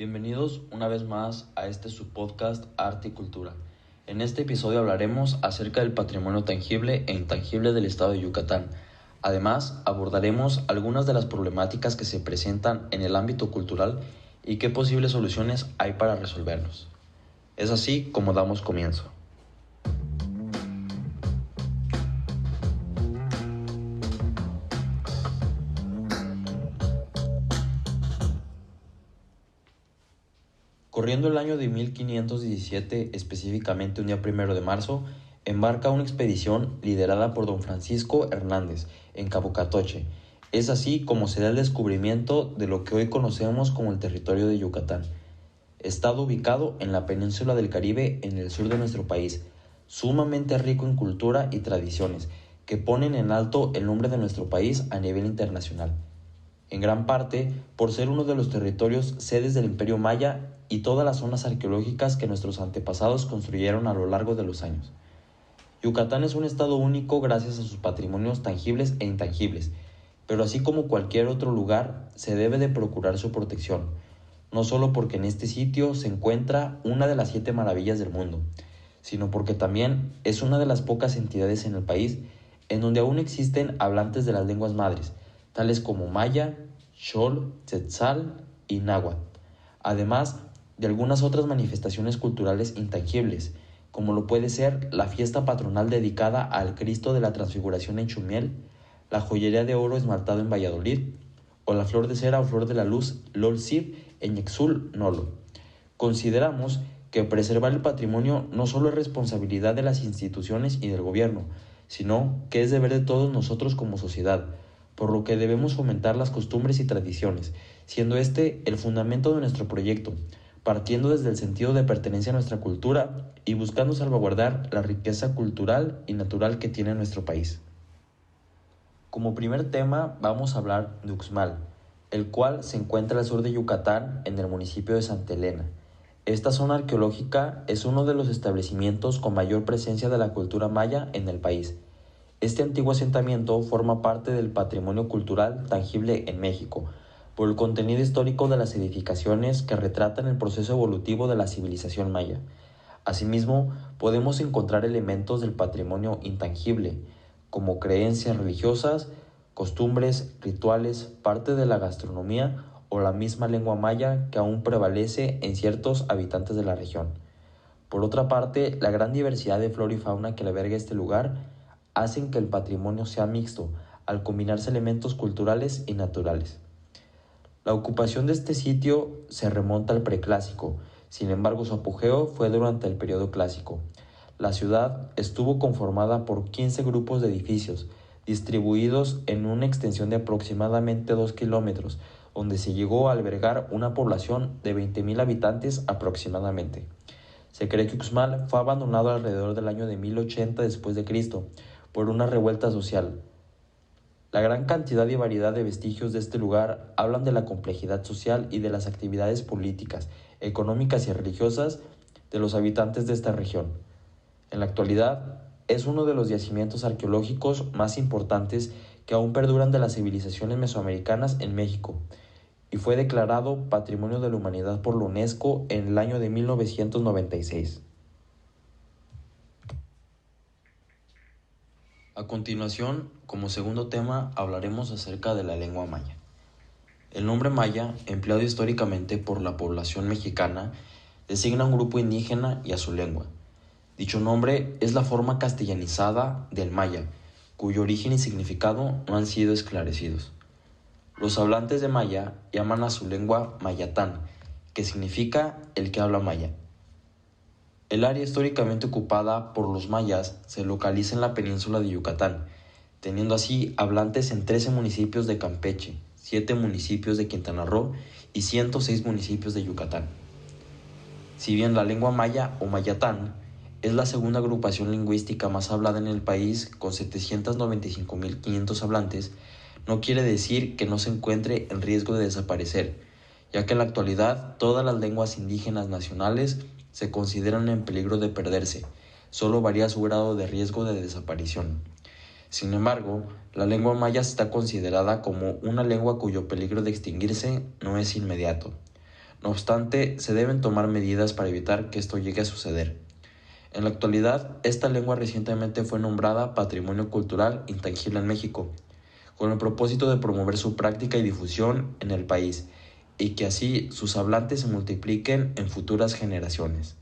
Bienvenidos una vez más a este subpodcast Arte y Cultura. En este episodio hablaremos acerca del patrimonio tangible e intangible del estado de Yucatán. Además, abordaremos algunas de las problemáticas que se presentan en el ámbito cultural y qué posibles soluciones hay para resolverlos. Es así como damos comienzo. Corriendo el año de 1517, específicamente un día 1 de marzo, embarca una expedición liderada por don Francisco Hernández en Cabo Catoche. Es así como se da el descubrimiento de lo que hoy conocemos como el territorio de Yucatán. Estado ubicado en la península del Caribe en el sur de nuestro país, sumamente rico en cultura y tradiciones, que ponen en alto el nombre de nuestro país a nivel internacional. En gran parte por ser uno de los territorios sedes del Imperio Maya y todas las zonas arqueológicas que nuestros antepasados construyeron a lo largo de los años. Yucatán es un estado único gracias a sus patrimonios tangibles e intangibles, pero así como cualquier otro lugar, se debe de procurar su protección, no solo porque en este sitio se encuentra una de las 7 maravillas del mundo, sino porque también es una de las pocas entidades en el país en donde aún existen hablantes de las lenguas madres, tales como maya, xol, tzetzal y náhuatl, además de algunas otras manifestaciones culturales intangibles, como lo puede ser la fiesta patronal dedicada al Cristo de la Transfiguración en Chumiel, la joyería de oro esmaltado en Valladolid, o la flor de cera o flor de la luz Lolsib en Yexul, Nolo. Consideramos que preservar el patrimonio no solo es responsabilidad de las instituciones y del gobierno, sino que es deber de todos nosotros como sociedad, por lo que debemos fomentar las costumbres y tradiciones, siendo este el fundamento de nuestro proyecto, partiendo desde el sentido de pertenencia a nuestra cultura y buscando salvaguardar la riqueza cultural y natural que tiene nuestro país. Como primer tema vamos a hablar de Uxmal, el cual se encuentra al sur de Yucatán en el municipio de Santa Elena. Esta zona arqueológica es uno de los establecimientos con mayor presencia de la cultura maya en el país. Este antiguo asentamiento forma parte del patrimonio cultural tangible en México, por el contenido histórico de las edificaciones que retratan el proceso evolutivo de la civilización maya. Asimismo, podemos encontrar elementos del patrimonio intangible, como creencias religiosas, costumbres, rituales, parte de la gastronomía o la misma lengua maya que aún prevalece en ciertos habitantes de la región. Por otra parte, la gran diversidad de flora y fauna que alberga este lugar hacen que el patrimonio sea mixto, al combinarse elementos culturales y naturales. La ocupación de este sitio se remonta al preclásico, sin embargo su apogeo fue durante el periodo clásico. La ciudad estuvo conformada por 15 grupos de edificios, distribuidos en una extensión de aproximadamente 2 kilómetros, donde se llegó a albergar una población de 20,000 habitantes aproximadamente. Se cree que Uxmal fue abandonado alrededor del año de 1080 después de Cristo por una revuelta social. La gran cantidad y variedad de vestigios de este lugar hablan de la complejidad social y de las actividades políticas, económicas y religiosas de los habitantes de esta región. En la actualidad, es uno de los yacimientos arqueológicos más importantes que aún perduran de las civilizaciones mesoamericanas en México, y fue declarado Patrimonio de la Humanidad por la UNESCO en el año de 1996. A continuación, como segundo tema, hablaremos acerca de la lengua maya. El nombre maya, empleado históricamente por la población mexicana, designa a un grupo indígena y a su lengua. Dicho nombre es la forma castellanizada del maya, cuyo origen y significado no han sido esclarecidos. Los hablantes de maya llaman a su lengua mayatán, que significa el que habla maya. El área históricamente ocupada por los mayas se localiza en la península de Yucatán, teniendo así hablantes en 13 municipios de Campeche, 7 municipios de Quintana Roo y 106 municipios de Yucatán. Si bien la lengua maya o mayatán es la segunda agrupación lingüística más hablada en el país con 795,500 hablantes, no quiere decir que no se encuentre en riesgo de desaparecer, ya que en la actualidad todas las lenguas indígenas nacionales se consideran en peligro de perderse, solo varía su grado de riesgo de desaparición. Sin embargo, la lengua maya está considerada como una lengua cuyo peligro de extinguirse no es inmediato. No obstante, se deben tomar medidas para evitar que esto llegue a suceder. En la actualidad, esta lengua recientemente fue nombrada Patrimonio Cultural Intangible en México, con el propósito de promover su práctica y difusión en el país, y que así sus hablantes se multipliquen en futuras generaciones.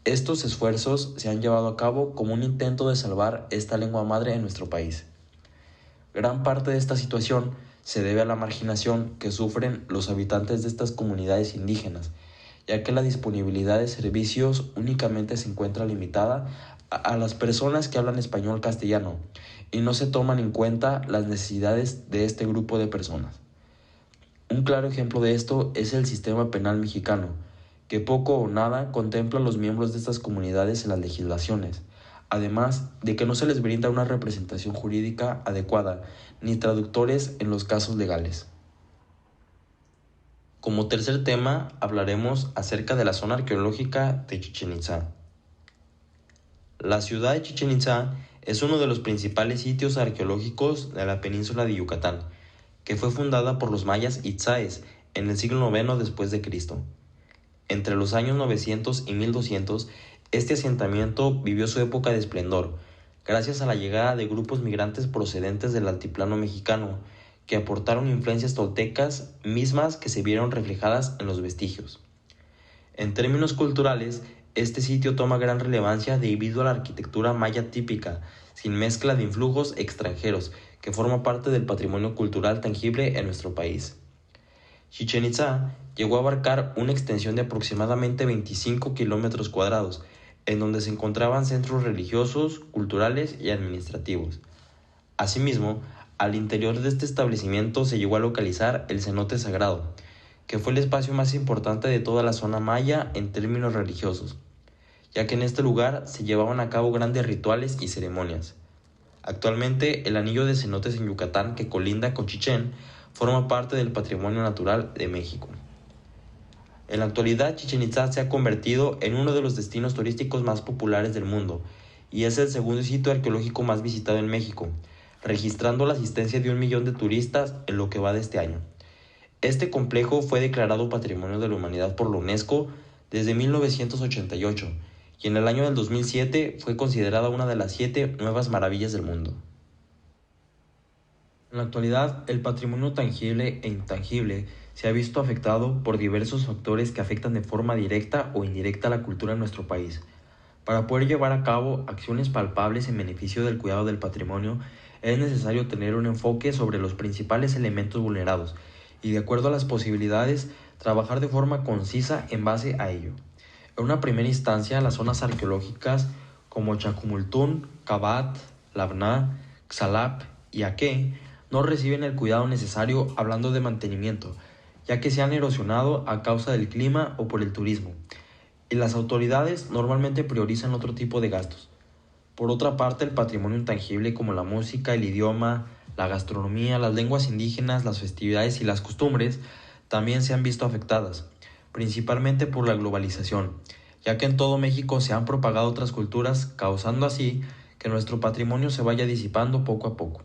Estos esfuerzos se han llevado a cabo como un intento de salvar esta lengua madre en nuestro país. Gran parte de esta situación se debe a la marginación que sufren los habitantes de estas comunidades indígenas, ya que la disponibilidad de servicios únicamente se encuentra limitada a las personas que hablan español castellano y no se toman en cuenta las necesidades de este grupo de personas. Un claro ejemplo de esto es el sistema penal mexicano, que poco o nada contempla a los miembros de estas comunidades en las legislaciones, además de que no se les brinda una representación jurídica adecuada ni traductores en los casos legales. Como tercer tema, hablaremos acerca de la zona arqueológica de Chichén Itzá. La ciudad de Chichén Itzá es uno de los principales sitios arqueológicos de la península de Yucatán, que fue fundada por los mayas itzáes en el siglo IX después de Cristo. Entre los años 900 y 1200, este asentamiento vivió su época de esplendor, gracias a la llegada de grupos migrantes procedentes del altiplano mexicano, que aportaron influencias toltecas mismas que se vieron reflejadas en los vestigios. En términos culturales, este sitio toma gran relevancia debido a la arquitectura maya típica, sin mezcla de influjos extranjeros, que forma parte del patrimonio cultural tangible en nuestro país. Chichén Itzá llegó a abarcar una extensión de aproximadamente 25 kilómetros cuadrados, en donde se encontraban centros religiosos, culturales y administrativos. Asimismo, al interior de este establecimiento se llegó a localizar el cenote sagrado, que fue el espacio más importante de toda la zona maya en términos religiosos, ya que en este lugar se llevaban a cabo grandes rituales y ceremonias. Actualmente, el anillo de cenotes en Yucatán que colinda con Chichén forma parte del patrimonio natural de México. En la actualidad, Chichén Itzá se ha convertido en uno de los destinos turísticos más populares del mundo y es el segundo sitio arqueológico más visitado en México, registrando la asistencia de 1 millón de turistas en lo que va de este año. Este complejo fue declarado Patrimonio de la Humanidad por la UNESCO desde 1988 y en el año del 2007 fue considerada una de las 7 nuevas maravillas del mundo. En la actualidad, el patrimonio tangible e intangible se ha visto afectado por diversos factores que afectan de forma directa o indirecta a la cultura en nuestro país. Para poder llevar a cabo acciones palpables en beneficio del cuidado del patrimonio, es necesario tener un enfoque sobre los principales elementos vulnerados y, de acuerdo a las posibilidades, trabajar de forma concisa en base a ello. En una primera instancia, las zonas arqueológicas como Chacumultún, Cabat, Labná, Xalap y Aque no reciben el cuidado necesario hablando de mantenimiento, ya que se han erosionado a causa del clima o por el turismo, y las autoridades normalmente priorizan otro tipo de gastos. Por otra parte, el patrimonio intangible como la música, el idioma, la gastronomía, las lenguas indígenas, las festividades y las costumbres también se han visto afectadas, principalmente por la globalización, ya que en todo México se han propagado otras culturas, causando así que nuestro patrimonio se vaya disipando poco a poco.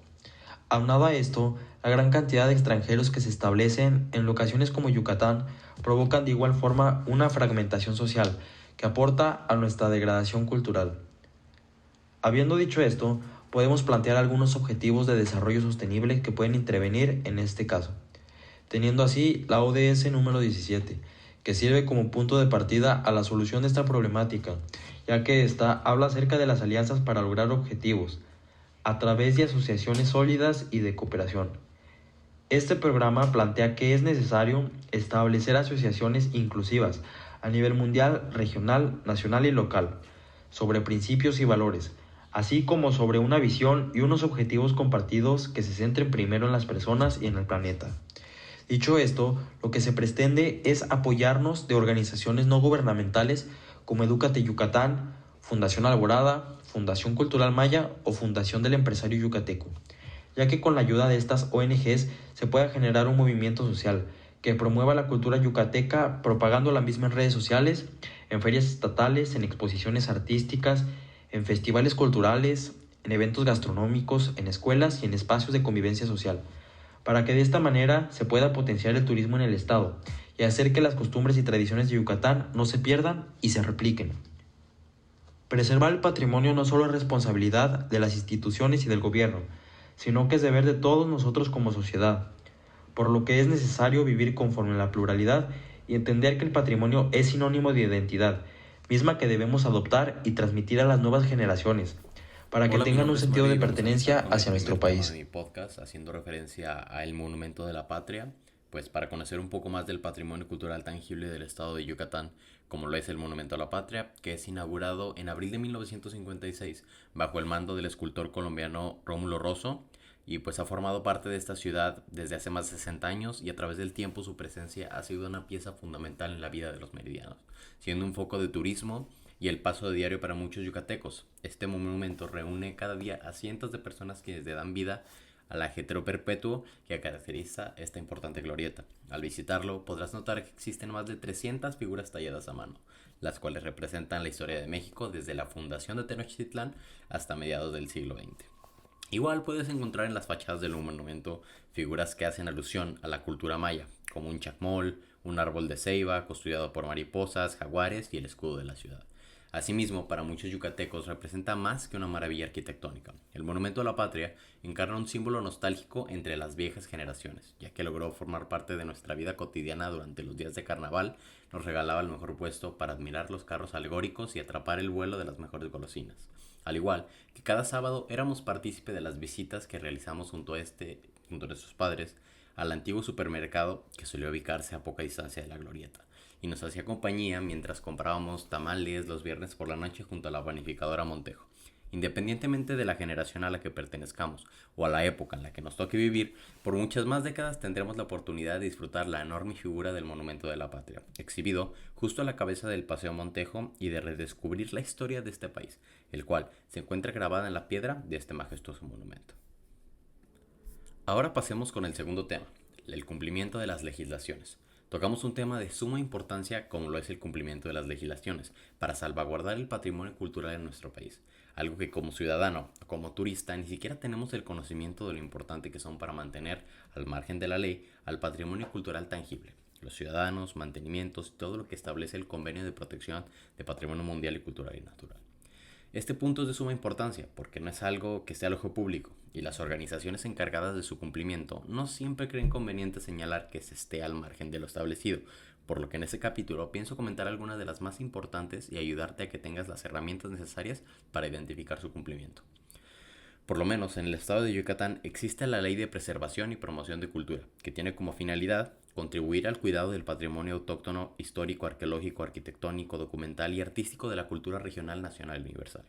Aunado a esto, la gran cantidad de extranjeros que se establecen en locaciones como Yucatán provocan de igual forma una fragmentación social que aporta a nuestra degradación cultural. Habiendo dicho esto, podemos plantear algunos objetivos de desarrollo sostenible que pueden intervenir en este caso, teniendo así la ODS número 17, que sirve como punto de partida a la solución de esta problemática, ya que ésta habla acerca de las alianzas para lograr objetivos, a través de asociaciones sólidas y de cooperación. Este programa plantea que es necesario establecer asociaciones inclusivas a nivel mundial, regional, nacional y local, sobre principios y valores, así como sobre una visión y unos objetivos compartidos que se centren primero en las personas y en el planeta. Dicho esto, lo que se pretende es apoyarnos de organizaciones no gubernamentales como Edúcate Yucatán, Fundación Alborada, Fundación Cultural Maya o Fundación del Empresario Yucateco, ya que con la ayuda de estas ONGs se pueda generar un movimiento social que promueva la cultura yucateca propagando la misma en redes sociales, en ferias estatales, en exposiciones artísticas, en festivales culturales, en eventos gastronómicos, en escuelas y en espacios de convivencia social, para que de esta manera se pueda potenciar el turismo en el estado y hacer que las costumbres y tradiciones de Yucatán no se pierdan y se repliquen. Preservar el patrimonio no solo es responsabilidad de las instituciones y del gobierno, sino que es deber de todos nosotros como sociedad, por lo que es necesario vivir conforme a la pluralidad y entender que el patrimonio es sinónimo de identidad, misma que debemos adoptar y transmitir a las nuevas generaciones, para que Hola, mi tengan un nombre es sentido Mario de y vamos a pertenencia empezar con el hacia nuestro primer tema de país. mi podcast haciendo referencia al Monumento de la Patria, pues para conocer un poco más del patrimonio cultural tangible del estado de Yucatán, como lo es el Monumento a la Patria, que es inaugurado en abril de 1956 bajo el mando del escultor colombiano Rómulo Rosso y pues ha formado parte de esta ciudad desde hace más de 60 años y a través del tiempo su presencia ha sido una pieza fundamental en la vida de los meridianos, siendo un foco de turismo y el paso de diario para muchos yucatecos. Este monumento reúne cada día a cientos de personas que le dan vida al ajetreo perpetuo que caracteriza esta importante glorieta. Al visitarlo podrás notar que existen más de 300 figuras talladas a mano, las cuales representan la historia de México desde la fundación de Tenochtitlán hasta mediados del siglo XX. Igual puedes encontrar en las fachadas del monumento figuras que hacen alusión a la cultura maya, como un chacmol, un árbol de ceiba custodiado por mariposas, jaguares y el escudo de la ciudad. Asimismo, para muchos yucatecos representa más que una maravilla arquitectónica. El Monumento a la Patria encarna un símbolo nostálgico entre las viejas generaciones, ya que logró formar parte de nuestra vida cotidiana durante los días de carnaval, nos regalaba el mejor puesto para admirar los carros alegóricos y atrapar el vuelo de las mejores golosinas. Al igual que cada sábado éramos partícipe de las visitas que realizamos junto a nuestros padres, al antiguo supermercado que solía ubicarse a poca distancia de la glorieta y nos hacía compañía mientras comprábamos tamales los viernes por la noche junto a la panificadora Montejo. Independientemente de la generación a la que pertenezcamos o a la época en la que nos toque vivir, por muchas más décadas tendremos la oportunidad de disfrutar la enorme figura del Monumento de la Patria, exhibido justo a la cabeza del Paseo Montejo y de redescubrir la historia de este país, el cual se encuentra grabada en la piedra de este majestuoso monumento. Ahora pasemos con el segundo tema, el cumplimiento de las legislaciones. Tocamos un tema de suma importancia como lo es el cumplimiento de las legislaciones para salvaguardar el patrimonio cultural en nuestro país, algo que como ciudadano o como turista ni siquiera tenemos el conocimiento de lo importante que son para mantener al margen de la ley al patrimonio cultural tangible, los ciudadanos, mantenimientos y todo lo que establece el Convenio de Protección de Patrimonio Mundial y Cultural y Natural. Este punto es de suma importancia porque no es algo que esté al ojo público y las organizaciones encargadas de su cumplimiento no siempre creen conveniente señalar que se esté al margen de lo establecido, por lo que en este capítulo pienso comentar algunas de las más importantes y ayudarte a que tengas las herramientas necesarias para identificar su cumplimiento. Por lo menos en el estado de Yucatán existe la Ley de Preservación y Promoción de Cultura, que tiene como finalidad contribuir al cuidado del patrimonio autóctono, histórico, arqueológico, arquitectónico, documental y artístico de la cultura regional, nacional y universal.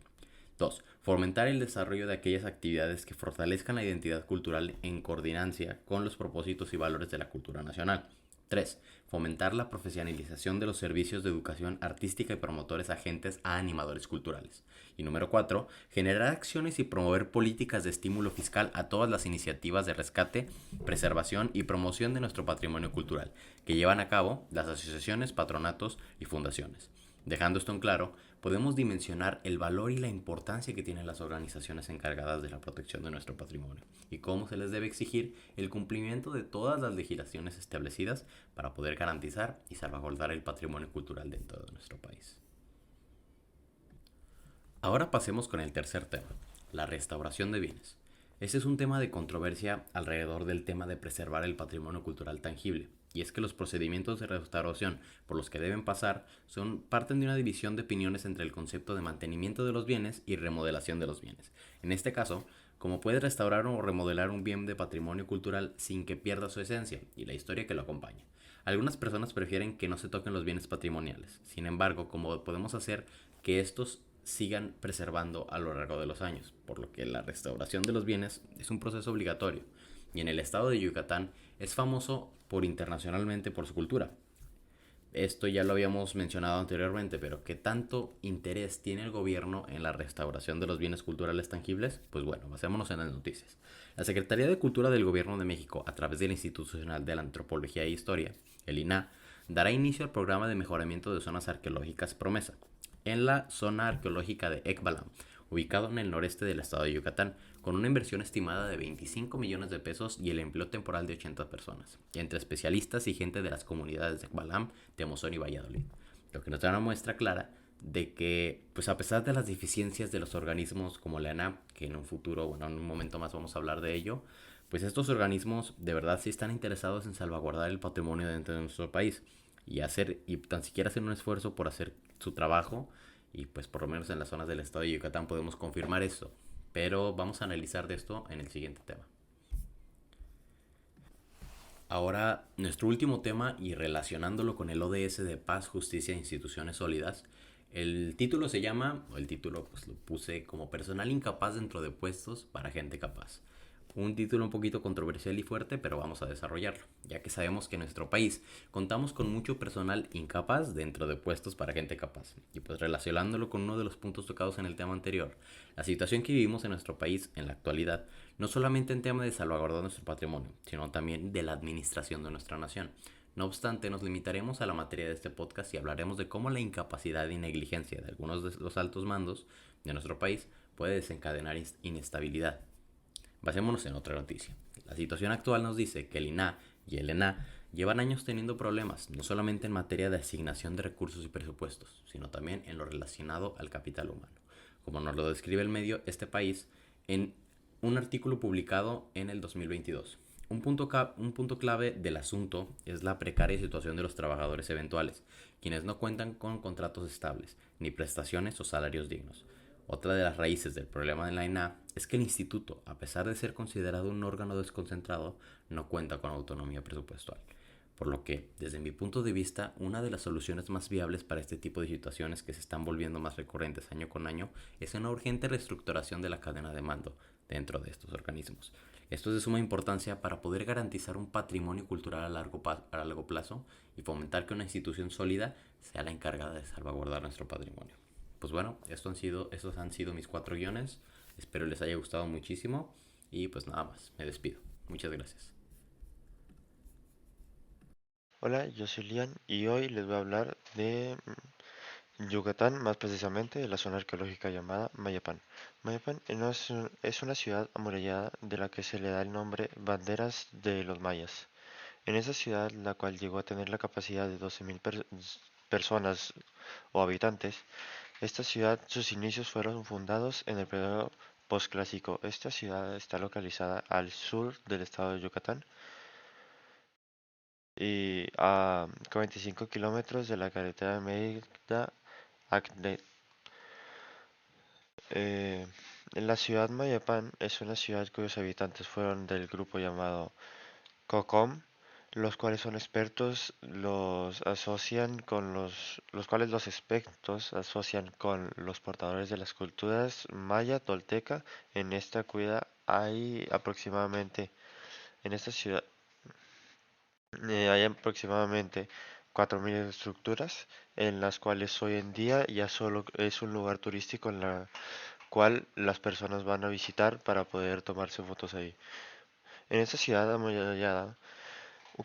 2. Fomentar el desarrollo de aquellas actividades que fortalezcan la identidad cultural en coordinancia con los propósitos y valores de la cultura nacional. 3. Fomentar la profesionalización de los servicios de educación artística y promotores agentes a animadores culturales. Y número 4. Generar acciones y promover políticas de estímulo fiscal a todas las iniciativas de rescate, preservación y promoción de nuestro patrimonio cultural que llevan a cabo las asociaciones, patronatos y fundaciones. Dejando esto en claro, podemos dimensionar el valor y la importancia que tienen las organizaciones encargadas de la protección de nuestro patrimonio y cómo se les debe exigir el cumplimiento de todas las legislaciones establecidas para poder garantizar y salvaguardar el patrimonio cultural dentro de nuestro país. Ahora pasemos con el tercer tema, la restauración de bienes. Este es un tema de controversia alrededor del tema de preservar el patrimonio cultural tangible, y es que los procedimientos de restauración por los que deben pasar parten de una división de opiniones entre el concepto de mantenimiento de los bienes y remodelación de los bienes. En este caso, ¿cómo puedes restaurar o remodelar un bien de patrimonio cultural sin que pierda su esencia y la historia que lo acompaña? Algunas personas prefieren que no se toquen los bienes patrimoniales. Sin embargo, ¿cómo podemos hacer que estos sigan preservando a lo largo de los años? Por lo que la restauración de los bienes es un proceso obligatorio. Y en el estado de Yucatán es famoso internacionalmente por su cultura. Esto ya lo habíamos mencionado anteriormente, pero ¿qué tanto interés tiene el gobierno en la restauración de los bienes culturales tangibles? Pues bueno, basémonos en las noticias. La Secretaría de Cultura del Gobierno de México, a través del Instituto Nacional de la Antropología e Historia, el INAH, dará inicio al programa de mejoramiento de zonas arqueológicas Promesa, en la zona arqueológica de Ekbalam, ubicado en el noreste del estado de Yucatán, con una inversión estimada de 25 millones de pesos y el empleo temporal de 80 personas, entre especialistas y gente de las comunidades de Balam, Temozón y Valladolid. Lo que nos da una muestra clara de que, pues a pesar de las deficiencias de los organismos como la ENAP, que en un futuro, bueno, en un momento más vamos a hablar de ello, pues estos organismos de verdad sí están interesados en salvaguardar el patrimonio dentro de nuestro país y tan siquiera hacer un esfuerzo por hacer su trabajo, y pues por lo menos en las zonas del estado de Yucatán podemos confirmar esto. Pero vamos a analizar de esto en el siguiente tema. Ahora, nuestro último tema y relacionándolo con el ODS de Paz, Justicia e Instituciones Sólidas, el título se llama, o el título pues lo puse como Personal incapaz dentro de puestos para gente capaz. Un título un poquito controversial y fuerte, pero vamos a desarrollarlo, ya que sabemos que en nuestro país contamos con mucho personal incapaz dentro de puestos para gente capaz. Y pues relacionándolo con uno de los puntos tocados en el tema anterior, la situación que vivimos en nuestro país en la actualidad, no solamente en tema de salvaguardar nuestro patrimonio, sino también de la administración de nuestra nación. No obstante, nos limitaremos a la materia de este podcast y hablaremos de cómo la incapacidad y negligencia de algunos de los altos mandos de nuestro país puede desencadenar inestabilidad. Basémonos en otra noticia. La situación actual nos dice que el INAH y el ENAH llevan años teniendo problemas, no solamente en materia de asignación de recursos y presupuestos, sino también en lo relacionado al capital humano. Como nos lo describe el medio Este País en un artículo publicado en el 2022. Un punto clave del asunto es la precaria situación de los trabajadores eventuales, quienes no cuentan con contratos estables, ni prestaciones o salarios dignos. Otra de las raíces del problema de la INAH es que el instituto, a pesar de ser considerado un órgano desconcentrado, no cuenta con autonomía presupuestal. Por lo que, desde mi punto de vista, una de las soluciones más viables para este tipo de situaciones que se están volviendo más recurrentes año con año es una urgente reestructuración de la cadena de mando dentro de estos organismos. Esto es de suma importancia para poder garantizar un patrimonio cultural a largo plazo y fomentar que una institución sólida sea la encargada de salvaguardar nuestro patrimonio. Pues bueno, estos han sido mis 4 guiones. Espero les haya gustado muchísimo. Y pues nada más, me despido. Muchas gracias. Hola, yo soy Lian y hoy les voy a hablar de Yucatán, más precisamente de la zona arqueológica llamada Mayapán. Mayapán es una ciudad amurallada de la que se le da el nombre Banderas de los Mayas. En esa ciudad, la cual llegó a tener la capacidad de 12.000 personas o habitantes, esta ciudad, sus inicios fueron fundados en el periodo posclásico. Esta ciudad está localizada al sur del estado de Yucatán y a 45 kilómetros de la carretera de Mérida a Acne. Eh, la ciudad Mayapán es una ciudad cuyos habitantes fueron del grupo llamado COCOM, los cuales son expertos, los cuales los expertos asocian con los portadores de las culturas maya, tolteca. En esta cuida hay aproximadamente, en esta ciudad hay aproximadamente 4.000 estructuras, en las cuales hoy en día ya solo es un lugar turístico en la cual las personas van a visitar para poder tomarse fotos ahí. En esta ciudad amurallada,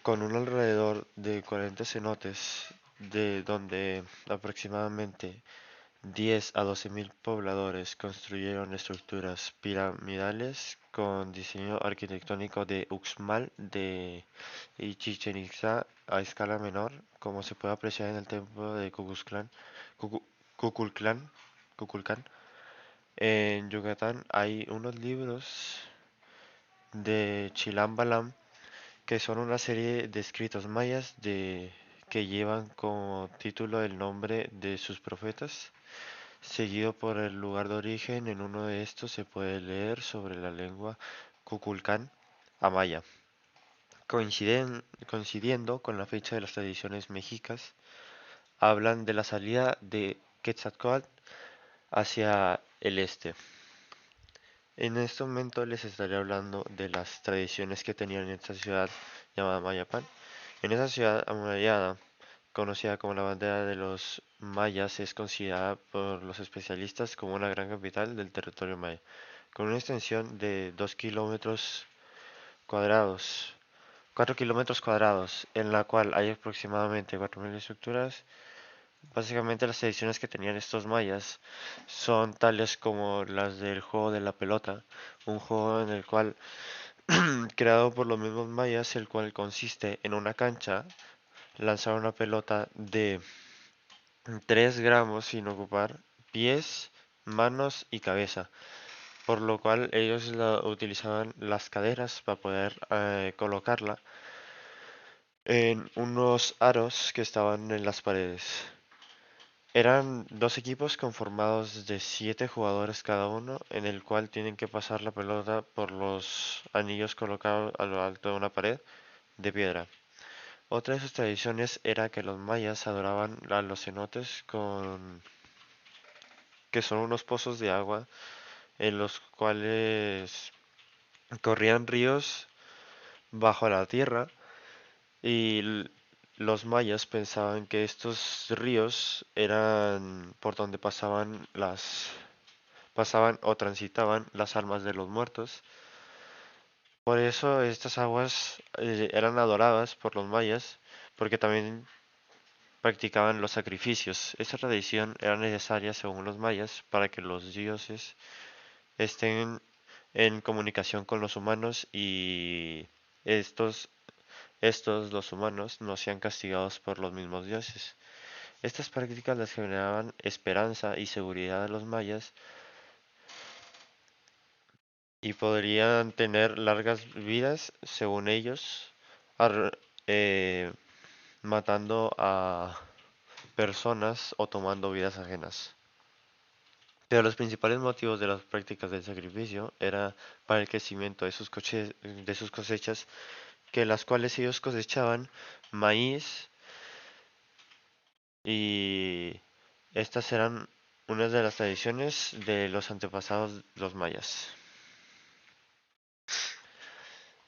con un alrededor de 40 cenotes, de donde aproximadamente 10 a 12.000 pobladores construyeron estructuras piramidales con diseño arquitectónico de Uxmal y Chichen Itza a escala menor, como se puede apreciar en el templo de Cuculcán. Cuculcán. En Yucatán hay unos libros de Chilam Balam que son una serie de escritos mayas que llevan como título el nombre de sus profetas, seguido por el lugar de origen. En uno de estos se puede leer sobre la lengua Cuculcán Amaya, coincidiendo con la fecha de las tradiciones mexicas. Hablan de la salida de Quetzalcóatl hacia el este. En este momento les estaré hablando de las tradiciones que tenían en esta ciudad llamada Mayapán. En esa ciudad amurallada, conocida como la bandera de los mayas, es considerada por los especialistas como una gran capital del territorio maya, con una extensión de 2 kilómetros cuadrados, 4 kilómetros cuadrados, en la cual hay aproximadamente 4.000 estructuras Básicamente las tradiciones que tenían estos mayas son tales como las del juego de la pelota, un juego en el cual, creado por los mismos mayas, el cual consiste en una cancha, lanzar una pelota de 3 gramos sin ocupar pies, manos y cabeza, por lo cual ellos utilizaban las caderas para poder colocarla en unos aros que estaban en las paredes. Eran dos equipos conformados de 7 jugadores cada uno, en el cual tienen que pasar la pelota por los anillos colocados a lo alto de una pared de piedra. Otra de sus tradiciones era que los mayas adoraban a los cenotes, que son unos pozos de agua en los cuales corrían ríos bajo la tierra, y los mayas pensaban que estos ríos eran por donde pasaban o transitaban las almas de los muertos. Por eso estas aguas eran adoradas por los mayas, porque también practicaban los sacrificios. Esta tradición era necesaria según los mayas para que los dioses estén en comunicación con los humanos, y estos, los humanos, no sean castigados por los mismos dioses. Estas prácticas les generaban esperanza y seguridad a los mayas, y podrían tener largas vidas, según ellos, ar- eh, matando a personas o tomando vidas ajenas. Pero los principales motivos de las prácticas del sacrificio era para el crecimiento de sus cosechas, que las cuales ellos cosechaban maíz, y estas eran unas de las tradiciones de los antepasados, los mayas.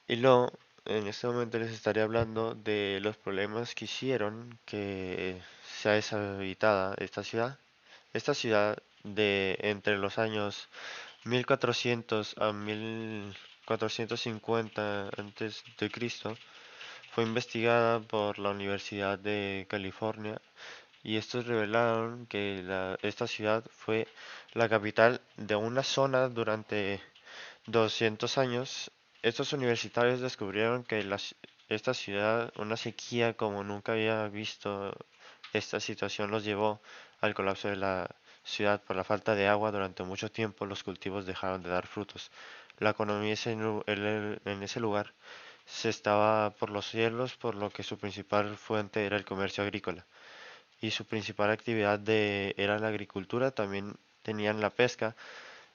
Y luego, en este momento les estaré hablando de los problemas que hicieron que sea deshabitada esta ciudad. Esta ciudad, de entre los años 1400 a 1450 antes de Cristo, fue investigada por la Universidad de California, y estos revelaron que esta ciudad fue la capital de una zona durante 200 años. Estos universitarios descubrieron que esta ciudad, una sequía como nunca había visto, esta situación los llevó al colapso de la ciudad por la falta de agua. Durante mucho tiempo los cultivos dejaron de dar frutos. La economía en ese lugar se estaba por los cielos, por lo que su principal fuente era el comercio agrícola, y su principal actividad era la agricultura. También tenían la pesca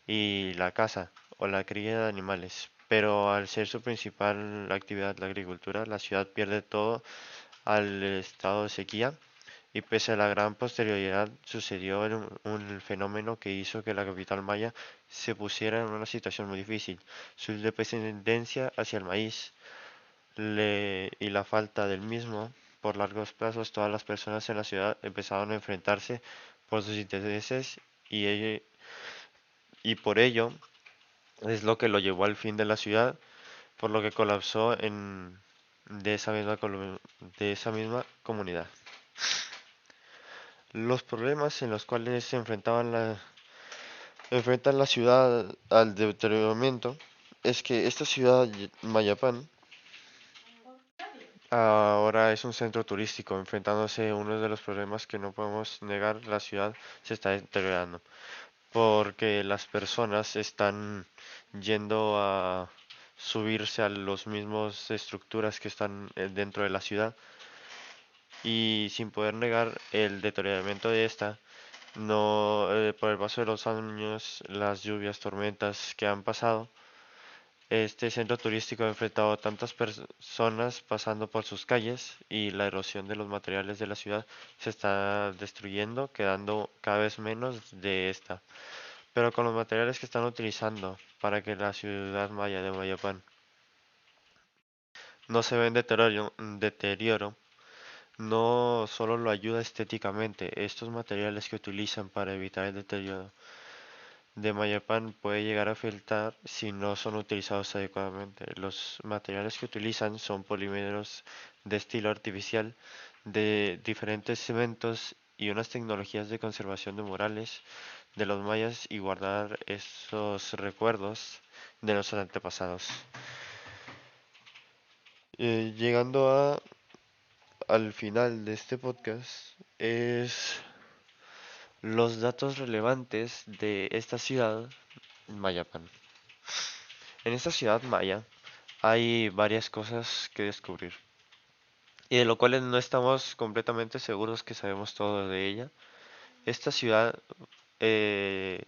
y la caza o la cría de animales. Pero al ser su principal actividad la agricultura, la ciudad pierde todo al estado de sequía, y pese a la gran posterioridad sucedió un fenómeno que hizo que la capital maya se pusiera en una situación muy difícil. Su dependencia hacia el maíz y la falta del mismo por largos plazos. Todas las personas en la ciudad empezaron a enfrentarse por sus intereses, y por ello es lo que lo llevó al fin de la ciudad, por lo que colapsó de esa misma comunidad. Los problemas en los cuales enfrentan la ciudad al deterioramiento es que esta ciudad, Mayapán, ahora es un centro turístico, enfrentándose a uno de los problemas que no podemos negar: la ciudad se está deteriorando, porque las personas están yendo a subirse a los mismos estructuras que están dentro de la ciudad, y sin poder negar el deterioramiento de esta, no, por el paso de los años, las lluvias, tormentas que han pasado, este centro turístico ha enfrentado a tantas personas pasando por sus calles, y la erosión de los materiales de la ciudad se está destruyendo, quedando cada vez menos de esta. Pero con los materiales que están utilizando para que la ciudad maya de Mayapán no se ve en deterioro, no solo lo ayuda estéticamente. Estos materiales que utilizan para evitar el deterioro de Mayapán puede llegar a afectar si no son utilizados adecuadamente. Los materiales que utilizan son polímeros de estilo artificial de diferentes cementos y unas tecnologías de conservación de murales de los mayas y guardar esos recuerdos de los antepasados. Llegando al final de este podcast es los datos relevantes de esta ciudad, Mayapán. En esta ciudad maya hay varias cosas que descubrir y de lo cual no estamos completamente seguros que sabemos todo de ella. Esta ciudad eh,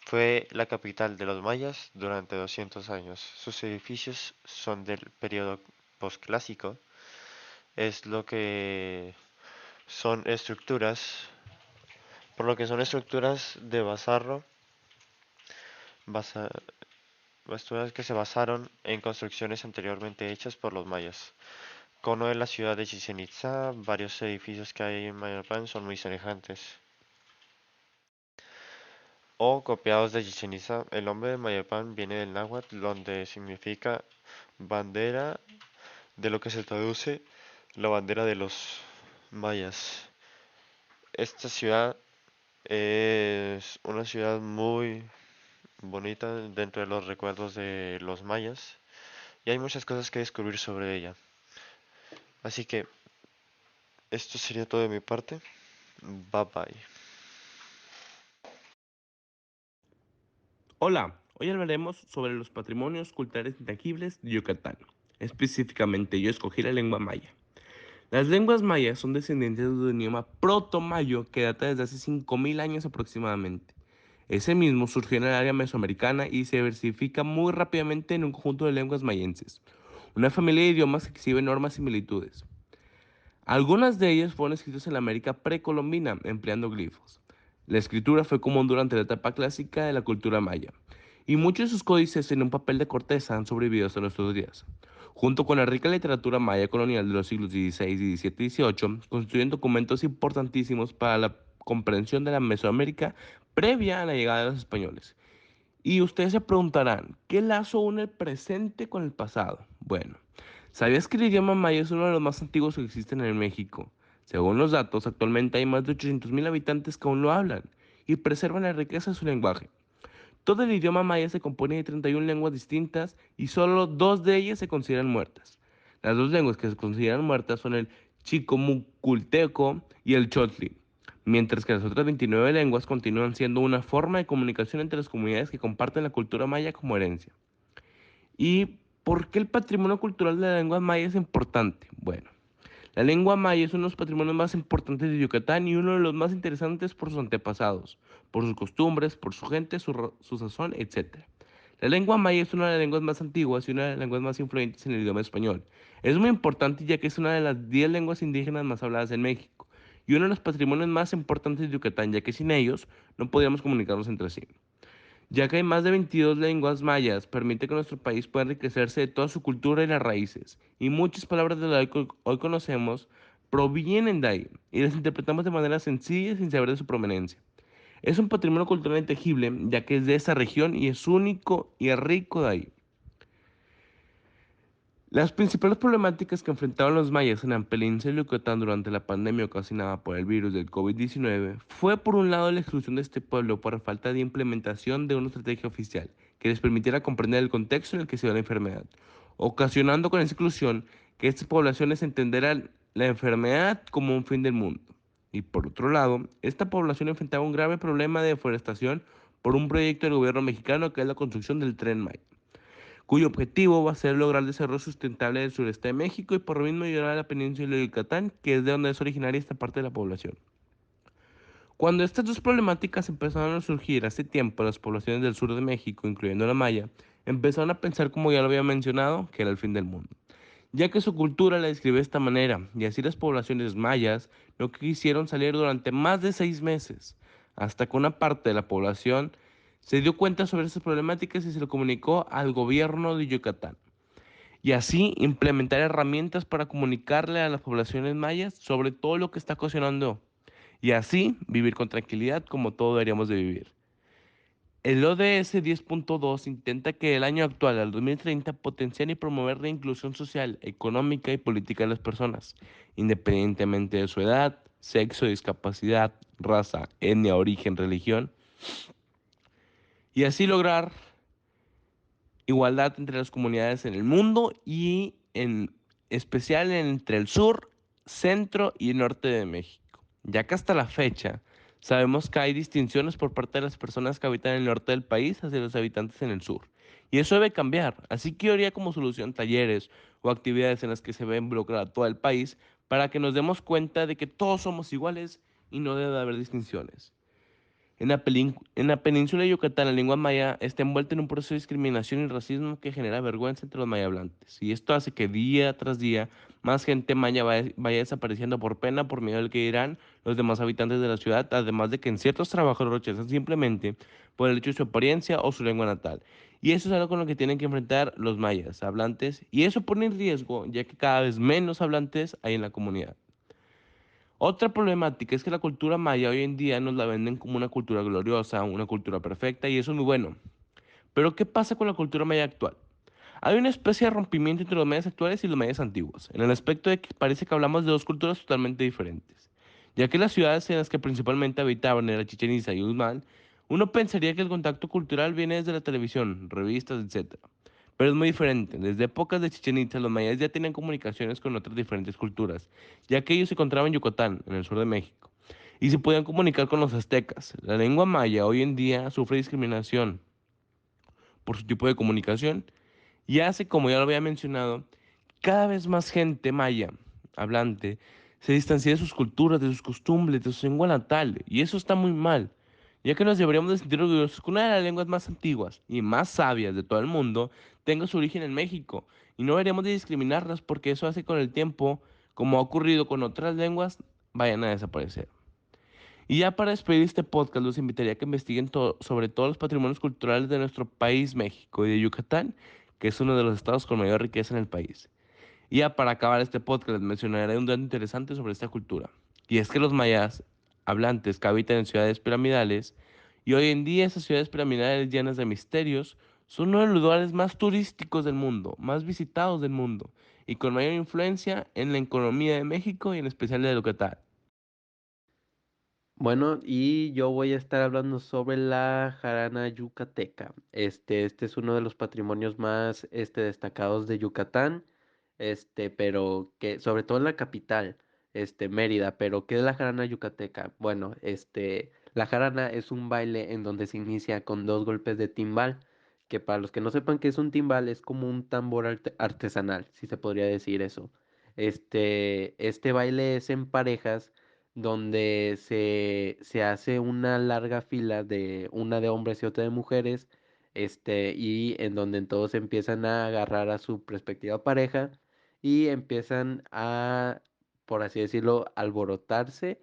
fue la capital de los mayas durante 200 años. Sus edificios son del periodo posclásico, es lo que son estructuras, por lo que son estructuras de basarro, basa- estructuras que se basaron en construcciones anteriormente hechas por los mayas. Cono de la ciudad de Chichén Itzá, varios edificios que hay en Mayapán son muy semejantes. O copiados de Chichén Itzá, el nombre de Mayapán viene del náhuatl, donde significa bandera, de lo que se traduce la bandera de los mayas. Esta ciudad es una ciudad muy bonita dentro de los recuerdos de los mayas y hay muchas cosas que descubrir sobre ella. Así que esto sería todo de mi parte. Bye bye. Hola, hoy hablaremos sobre los patrimonios culturales intangibles de Yucatán. Específicamente, yo escogí la lengua maya. Las lenguas mayas son descendientes de un idioma proto-mayo que data desde hace 5000 años aproximadamente. Ese mismo surgió en el área mesoamericana y se diversifica muy rápidamente en un conjunto de lenguas mayenses, una familia de idiomas que exhibe enormes similitudes. Algunas de ellas fueron escritas en la América precolombina, empleando glifos. La escritura fue común durante la etapa clásica de la cultura maya, y muchos de sus códices en un papel de corteza han sobrevivido hasta nuestros días. Junto con la rica literatura maya colonial de los siglos XVI, XVII y XVIII, constituyen documentos importantísimos para la comprensión de la Mesoamérica previa a la llegada de los españoles. Y ustedes se preguntarán, ¿qué lazo une el presente con el pasado? Bueno, ¿sabías que el idioma maya es uno de los más antiguos que existen en México? Según los datos, actualmente hay más de 800,000 habitantes que aún lo hablan y preservan la riqueza de su lenguaje. Todo el idioma maya se compone de 31 lenguas distintas y solo dos de ellas se consideran muertas. Las dos lenguas que se consideran muertas son el chicomuculteco y el chotli, mientras que las otras 29 lenguas continúan siendo una forma de comunicación entre las comunidades que comparten la cultura maya como herencia. ¿Y por qué el patrimonio cultural de la lengua maya es importante? Bueno, la lengua maya es uno de los patrimonios más importantes de Yucatán y uno de los más interesantes por sus antepasados, por sus costumbres, por su gente, su sazón, etc. La lengua maya es una de las lenguas más antiguas y una de las lenguas más influyentes en el idioma español. Es muy importante ya que es una de las 10 lenguas indígenas más habladas en México y uno de los patrimonios más importantes de Yucatán, ya que sin ellos no podríamos comunicarnos entre sí. Ya que hay más de 22 lenguas mayas, permite que nuestro país pueda enriquecerse de toda su cultura y las raíces. Y muchas palabras de las que hoy conocemos provienen de ahí y las interpretamos de manera sencilla sin saber de su proveniencia. Es un patrimonio cultural intangible, ya que es de esa región y es único y rico de ahí. Las principales problemáticas que enfrentaron los mayas en la península de Yucatán durante la pandemia ocasionada por el virus del COVID-19 fue por un lado la exclusión de este pueblo por falta de implementación de una estrategia oficial que les permitiera comprender el contexto en el que se dio la enfermedad, ocasionando con esa exclusión que estas poblaciones entenderan la enfermedad como un fin del mundo. Y por otro lado, esta población enfrentaba un grave problema de deforestación por un proyecto del gobierno mexicano que es la construcción del Tren Maya, cuyo objetivo va a ser lograr el desarrollo sustentable del sureste de México y por lo mismo ayudar a la península de Yucatán, que es de donde es originaria esta parte de la población. Cuando estas dos problemáticas empezaron a surgir hace tiempo, las poblaciones del sur de México, incluyendo la maya, empezaron a pensar, como ya lo había mencionado, que era el fin del mundo, ya que su cultura la describe de esta manera, y así las poblaciones mayas no quisieron salir durante más de 6 meses, hasta que una parte de la población se dio cuenta sobre estas problemáticas y se lo comunicó al gobierno de Yucatán, y así implementar herramientas para comunicarle a las poblaciones mayas sobre todo lo que está ocasionando, y así vivir con tranquilidad como todos deberíamos de vivir. El ODS 10.2 intenta que el año actual, al 2030, potenciar y promover la inclusión social, económica y política de las personas, independientemente de su edad, sexo, discapacidad, raza, etnia, origen, religión, y así lograr igualdad entre las comunidades en el mundo y en especial entre el sur, centro y norte de México. Ya que hasta la fecha sabemos que hay distinciones por parte de las personas que habitan en el norte del país hacia los habitantes en el sur. Y eso debe cambiar. Así que yo haría como solución talleres o actividades en las que se ve involucrado todo el país para que nos demos cuenta de que todos somos iguales y no debe haber distinciones. En la península de Yucatán, la lengua maya está envuelta en un proceso de discriminación y racismo que genera vergüenza entre los maya hablantes. Y esto hace que día tras día más gente maya vaya desapareciendo por pena, por miedo al que dirán los demás habitantes de la ciudad, además de que en ciertos trabajos los rechazan simplemente por el hecho de su apariencia o su lengua natal. Y eso es algo con lo que tienen que enfrentar los mayas hablantes, y eso pone en riesgo, ya que cada vez menos hablantes hay en la comunidad. Otra problemática es que la cultura maya hoy en día nos la venden como una cultura gloriosa, una cultura perfecta, y eso es muy bueno. Pero ¿qué pasa con la cultura maya actual? Hay una especie de rompimiento entre los mayas actuales y los mayas antiguos, en el aspecto de que parece que hablamos de dos culturas totalmente diferentes. Ya que las ciudades en las que principalmente habitaban era Chichén Itzá y Uxmal, uno pensaría que el contacto cultural viene desde la televisión, revistas, etc. Pero es muy diferente. Desde épocas de Chichén Itzá, los mayas ya tenían comunicaciones con otras diferentes culturas, ya que ellos se encontraban en Yucatán, en el sur de México, y se podían comunicar con los aztecas. La lengua maya hoy en día sufre discriminación por su tipo de comunicación y hace, como ya lo había mencionado, cada vez más gente maya hablante se distancia de sus culturas, de sus costumbres, de su lengua natal, y eso está muy mal, ya que nos deberíamos de sentir orgullosos que una de las lenguas más antiguas y más sabias de todo el mundo tenga su origen en México, y no deberíamos de discriminarlas porque eso hace con el tiempo, como ha ocurrido con otras lenguas, vayan a desaparecer. Y ya para despedir este podcast, los invitaría a que investiguen sobre todos los patrimonios culturales de nuestro país, México, y de Yucatán, que es uno de los estados con mayor riqueza en el país. Y ya para acabar este podcast, les mencionaré un dato interesante sobre esta cultura. Y es que los mayas hablantes que habitan en ciudades piramidales, y hoy en día esas ciudades piramidales llenas de misterios, son uno de los lugares más turísticos del mundo, más visitados del mundo, y con mayor influencia en la economía de México y en especial de Yucatán. Bueno, y yo voy a estar hablando sobre la jarana yucateca. Este es uno de los patrimonios más, destacados de Yucatán, pero que, sobre todo en la capital, Mérida. Pero, ¿qué es la jarana yucateca? Bueno, la jarana es un baile en donde se inicia con dos golpes de timbal, que para los que no sepan qué es un timbal, es como un tambor artesanal, si se podría decir eso. Este baile es en parejas donde se hace una larga fila de una de hombres y otra de mujeres, y en donde todos empiezan a agarrar a su respectiva pareja y empiezan a, por así decirlo, alborotarse,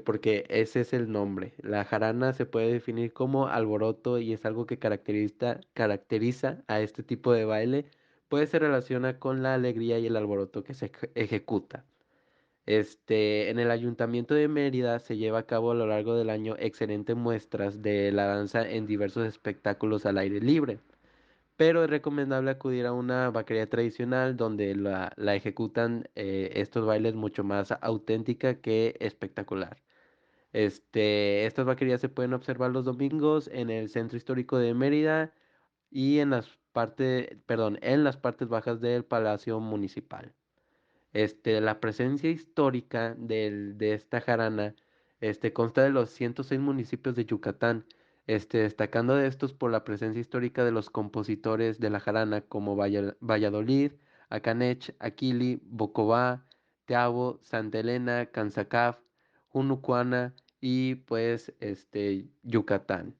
porque ese es el nombre. La jarana se puede definir como alboroto y es algo que caracteriza a este tipo de baile, pues se relaciona con la alegría y el alboroto que se ejecuta. En el Ayuntamiento de Mérida se lleva a cabo a lo largo del año excelentes muestras de la danza en diversos espectáculos al aire libre, pero es recomendable acudir a una vaquería tradicional donde la ejecutan estos bailes mucho más auténtica que espectacular. Estas vaquerías se pueden observar los domingos en el Centro Histórico de Mérida y en las partes bajas del Palacio Municipal. La presencia histórica de esta jarana, consta de los 106 municipios de Yucatán, destacando de estos por la presencia histórica de los compositores de la jarana como Valladolid, Acanech, Aquili, Bocobá, Teabo, Santa Elena, Canzacaf, Junucuana y pues Yucatán.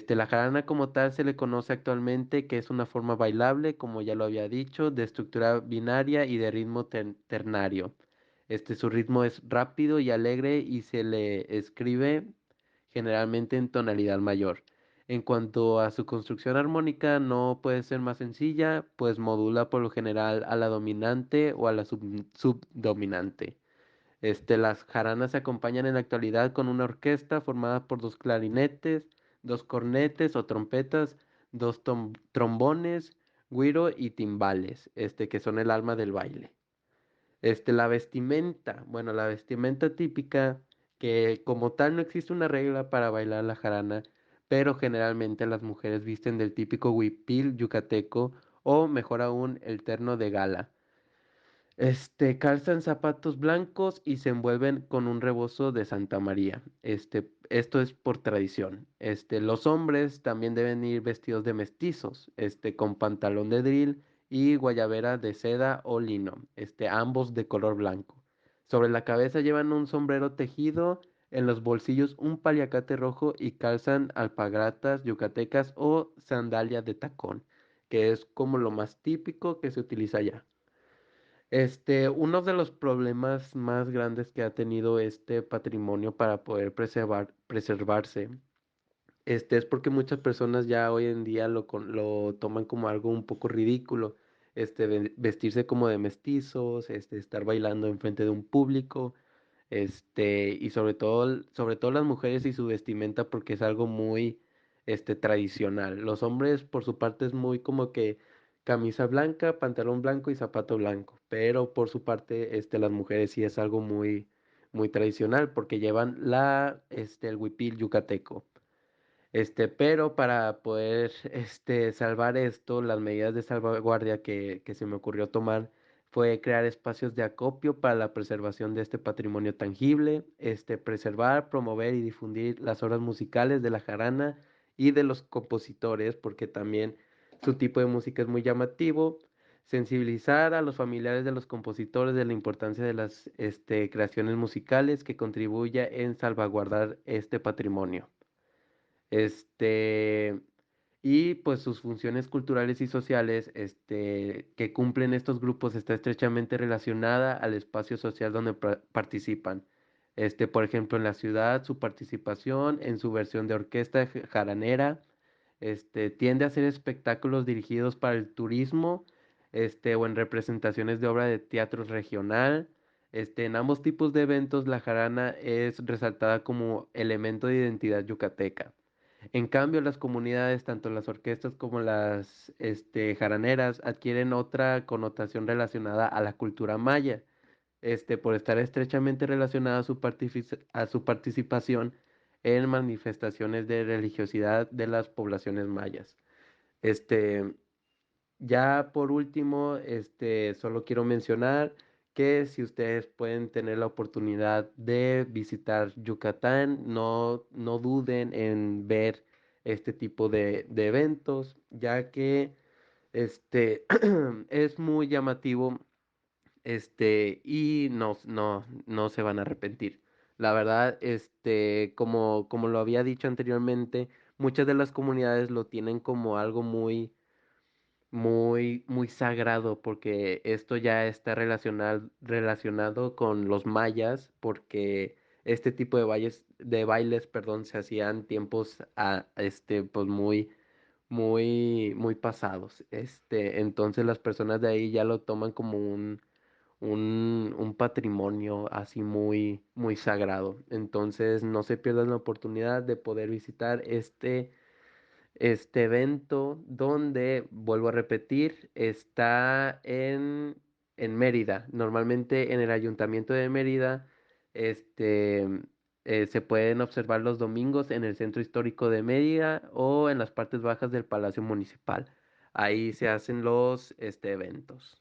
La jarana como tal se le conoce actualmente que es una forma bailable, como ya lo había dicho, de estructura binaria y de ritmo ternario. Su ritmo es rápido y alegre y se le escribe generalmente en tonalidad mayor. En cuanto a su construcción armónica, no puede ser más sencilla, pues modula por lo general a la dominante o a la subdominante. Las jaranas se acompañan en la actualidad con una orquesta formada por dos clarinetes, dos cornetes o trompetas, dos trombones, güiro y timbales, que son el alma del baile. La vestimenta, bueno, la vestimenta típica, que como tal no existe una regla para bailar la jarana, pero generalmente las mujeres visten del típico huipil yucateco o mejor aún el terno de gala. Calzan zapatos blancos y se envuelven con un rebozo de Santa María. Esto es por tradición. Los hombres también deben ir vestidos de mestizos, con pantalón de drill y guayabera de seda o lino, ambos de color blanco. Sobre la cabeza llevan un sombrero tejido, en los bolsillos un paliacate rojo y calzan alpagratas yucatecas o sandalia de tacón, que es como lo más típico que se utiliza allá. Uno de los problemas más grandes que ha tenido este patrimonio para poder preservarse, es porque muchas personas ya hoy en día lo toman como algo un poco ridículo, vestirse como de mestizos, estar bailando enfrente de un público, y sobre todo las mujeres y su vestimenta porque es algo muy, tradicional. Los hombres, por su parte, es muy como que camisa blanca, pantalón blanco y zapato blanco, pero por su parte, las mujeres sí es algo muy, muy tradicional porque llevan el huipil yucateco. Pero para poder, salvar esto, las medidas de salvaguardia que se me ocurrió tomar fue crear espacios de acopio para la preservación de este patrimonio tangible, preservar, promover y difundir las obras musicales de la jarana y de los compositores, porque también su tipo de música es muy llamativo, sensibilizar a los familiares de los compositores de la importancia de las, creaciones musicales que contribuya en salvaguardar este patrimonio. Este, y pues sus funciones culturales y sociales, que cumplen estos grupos está estrechamente relacionada al espacio social donde participan. Por ejemplo, en la ciudad, su participación en su versión de orquesta jaranera, tiende a ser espectáculos dirigidos para el turismo, o en representaciones de obra de teatro regional. En ambos tipos de eventos, la jarana es resaltada como elemento de identidad yucateca. En cambio, las comunidades, tanto las orquestas como las jaraneras, adquieren otra connotación relacionada a la cultura maya, por estar estrechamente relacionada a su participación en manifestaciones de religiosidad de las poblaciones mayas. Este, ya por último, solo quiero mencionar que si ustedes pueden tener la oportunidad de visitar Yucatán, no duden en ver este tipo de eventos, ya que es muy llamativo, y no se van a arrepentir. La verdad, como lo había dicho anteriormente, muchas de las comunidades lo tienen como algo muy muy, muy sagrado, porque esto ya está relacionado con los mayas, porque este tipo de bailes, perdón, se hacían tiempos pues muy, muy, muy pasados. Entonces las personas de ahí ya lo toman como un patrimonio así muy, muy sagrado. Entonces no se pierdan la oportunidad de poder visitar este evento donde, vuelvo a repetir, está en Mérida. Normalmente en el Ayuntamiento de Mérida, este, se pueden observar los domingos en el Centro Histórico de Mérida o en las partes bajas del Palacio Municipal. Ahí se hacen los, eventos.